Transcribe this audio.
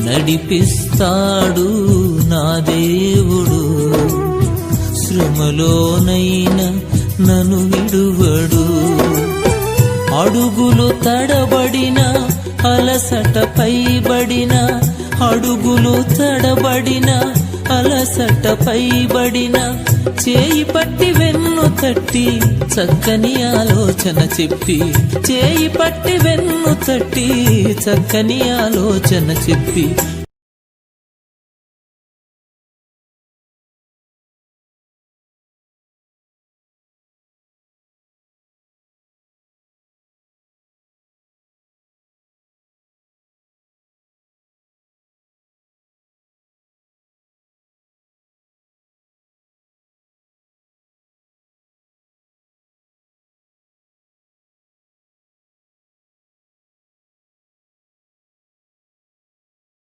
నడిపిస్తాడు నా దేవుడు. శ్రమలోనైనా నన్ను విడువడు. అడుగులు తడబడిన అలసట పైబడిన, అడుగులు తడబడిన అలసట పైబడిన, చేయి పట్టి వెన్ను తట్టి చక్కని ఆలోచన చెప్పి, చేయి పట్టి వెన్ను తట్టి చక్కని ఆలోచన చెప్పి